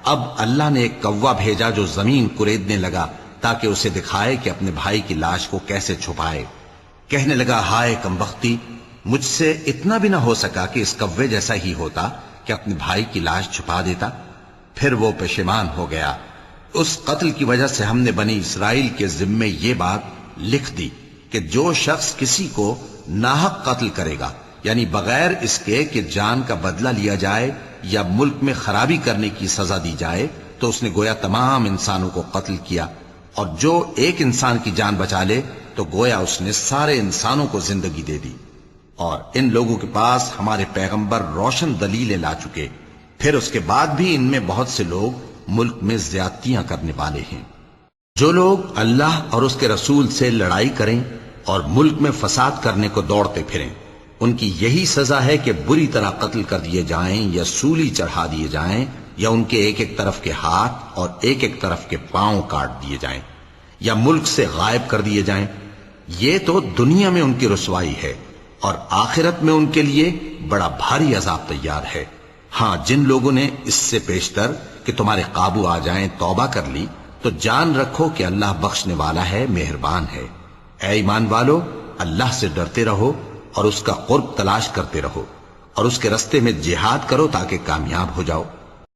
اب اللہ نے ایک کوا بھیجا جو زمین کریدنے لگا تاکہ اسے دکھائے کہ اپنے بھائی کی لاش کو کیسے چھپائے۔ کہنے لگا ہائے کمبختی، مجھ سے اتنا بھی نہ ہو سکا کہ اس کوے جیسا ہی ہوتا کہ اپنے بھائی کی لاش چھپا دیتا۔ پھر وہ پشیمان ہو گیا۔ اس قتل کی وجہ سے ہم نے بنی اسرائیل کے ذمے یہ بات لکھ دی کہ جو شخص کسی کو ناحق قتل کرے گا، یعنی بغیر اس کے کہ جان کا بدلہ لیا جائے یا ملک میں خرابی کرنے کی سزا دی جائے، تو اس نے گویا تمام انسانوں کو قتل کیا، اور جو ایک انسان کی جان بچا لے تو گویا اس نے سارے انسانوں کو زندگی دے دی۔ اور ان لوگوں کے پاس ہمارے پیغمبر روشن دلیلیں لا چکے، پھر اس کے بعد بھی ان میں بہت سے لوگ ملک میں زیادتیاں کرنے والے ہیں۔ جو لوگ اللہ اور اس کے رسول سے لڑائی کریں اور ملک میں فساد کرنے کو دوڑتے پھریں، ان کی یہی سزا ہے کہ بری طرح قتل کر دیے جائیں یا سولی چڑھا دیے جائیں، یا ان کے ایک ایک طرف کے ہاتھ اور ایک ایک طرف کے پاؤں کاٹ دیے جائیں، یا ملک سے غائب کر دیے جائیں۔ یہ تو دنیا میں ان کی رسوائی ہے، اور آخرت میں ان کے لیے بڑا بھاری عذاب تیار ہے۔ ہاں، جن لوگوں نے اس سے پیشتر کہ تمہارے قابو آ جائیں توبہ کر لی، تو جان رکھو کہ اللہ بخشنے والا ہے، مہربان ہے۔ اے ایمان والو، اللہ سے ڈرتے رہو اور اس کا قرب تلاش کرتے رہو، اور اس کے رستے میں جہاد کرو تاکہ کامیاب ہو جاؤ۔